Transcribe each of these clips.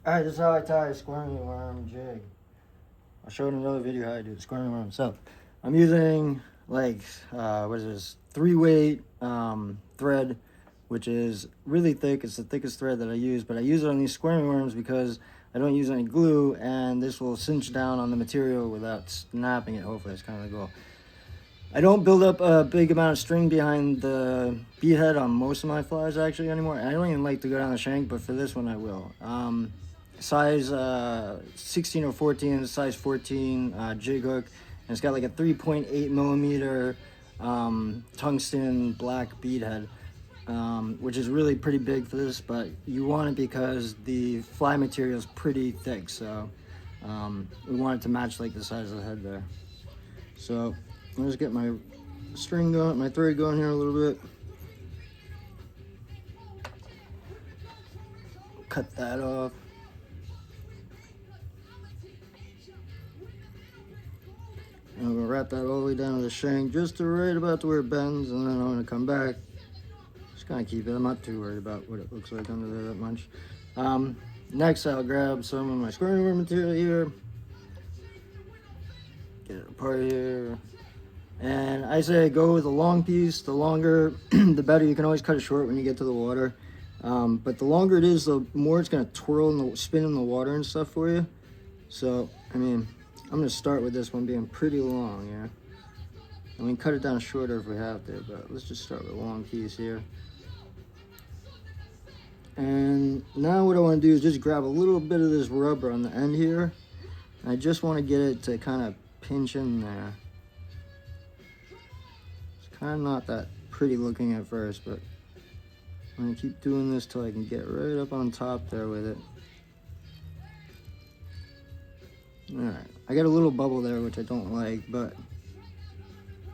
Alright, this is how I tie a squirmy worm jig. I'll show in another video how I do the squirmy worm. So, I'm using like, what is this, 3-weight thread, which is really thick. It's the thickest thread that I use, but I use it on these squirmy worms because I don't use any glue, and this will cinch down on the material without snapping it. Hopefully, that's kind of the goal. I don't build up a big amount of string behind the bead head on most of my flies actually anymore. I don't even like to go down the shank, but for this one I will. Size 16 or 14, size 14 jig hook, and it's got like a 3.8 millimeter tungsten black bead head, which is really pretty big for this, but you want it because the fly material is pretty thick, so we want it to match like the size of the head there. So I'll just get my string going, my thread going here a little bit. Cut that off. And I'm gonna wrap that all the way down to the shank, just to right about to where it bends, and then I'm gonna come back. Just kind of keep it. I'm not too worried about what it looks like under there that much. Next, I'll grab some of my squirmy worm material here. Get it apart here. And I say go with a long piece. The longer, the better. You can always cut it short when you get to the water. But the longer it is, the more it's going to twirl and spin in the water and stuff for you. So, I mean, I'm going to start with this one being pretty long, yeah. And we can cut it down shorter if we have to, but let's just start with a long piece here. And now what I want to do is just grab a little bit of this rubber on the end here. And I just want to get it to kind of pinch in there. Kind of not that pretty looking at first, but I'm gonna keep doing this till I can get right up on top there with it. Alright, I got a little bubble there which I don't like, but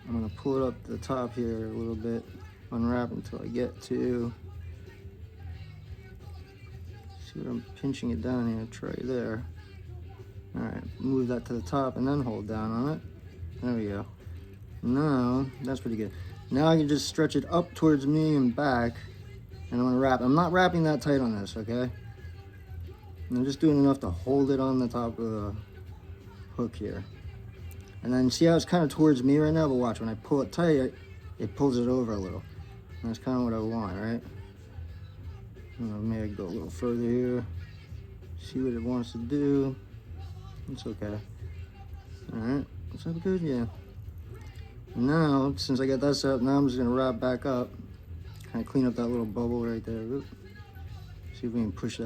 I'm gonna pull it up to the top here a little bit, unwrap until I get to, see what I'm pinching it down here, try there. Alright, move that to the top and then hold down on it. There we go. Now, that's pretty good. Now I can just stretch it up towards me and back, and I'm gonna wrap. I'm not wrapping that tight on this, okay? I'm just doing enough to hold it on the top of the hook here. And then see how it's kind of towards me right now, but watch, when I pull it tight, it pulls it over a little. And that's kind of what I want, right? Maybe go a little further here. See what it wants to do. It's okay. Alright, is that good? Yeah. Now, since I got that set up, now I'm just going to wrap back up. Kind of clean up that little bubble right there. See if we can push that